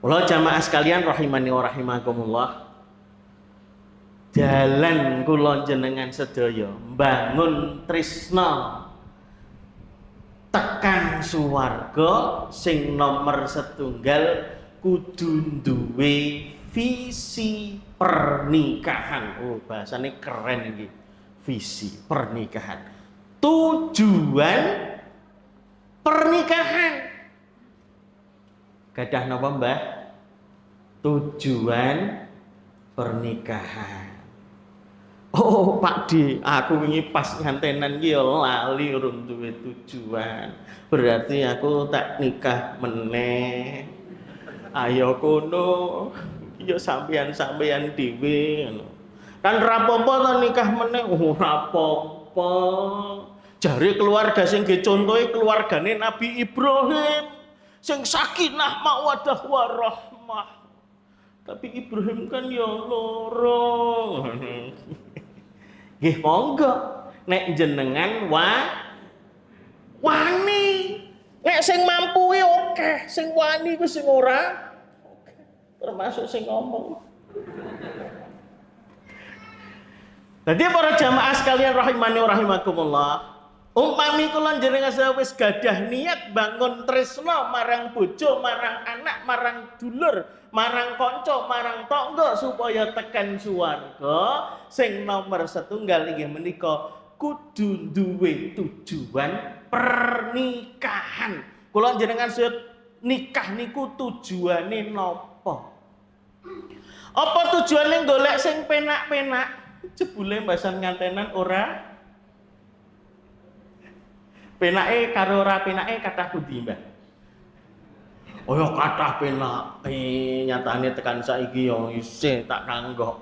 Kula jamaah sekalian rahimani wa rahimakumullah. Dalan kula jenengan sedaya mbangun tresna tekan suwarga sing nomor setunggal kudu duwe visi pernikahan. Oh, bahasane keren iki. Visi pernikahan. Tujuan pernikahan. Gadah napa, Mbah? Tujuan pernikahan. Oh, Pak D, aku wingi pas ngantenan ki ya lali urung duwe tujuan. Berarti aku tak nikah meneh. Ayo kono, ya sampeyan-sampeyan dhewe ngono. Kan rapopo to nikah meneh, rapopo. Jare keluarga sing ge contohe keluargane Nabi Ibrahim. Sing sakinah mawaddah warahmah. Tapi Ibrahim kan ya loro. Nggih monggo nek jenengan wani. Nek sing mampu oke, sing wani ku sing ora oke. Termasuk sing ngomong. Jadi para jamaah sekalian rahimani wa rahimakumullah. Umpami kula jenengan wis gadah niat bangun tresna marang bojo, marang anak, marang dulur, marang kanca, marang tangga supaya tekan swarga, sing nomor setunggal inggih menika kudu duwe tujuan pernikahan. Kula jenengan nikah niku tujuane napa? Apa tujuane golek sing penak-penak? Jebule mbasan ngantenan ora penake karo ora penake kathah pundi, Mbah? Oh ya kathah penake, nyatane tekan saiki ya isih tak kanggok.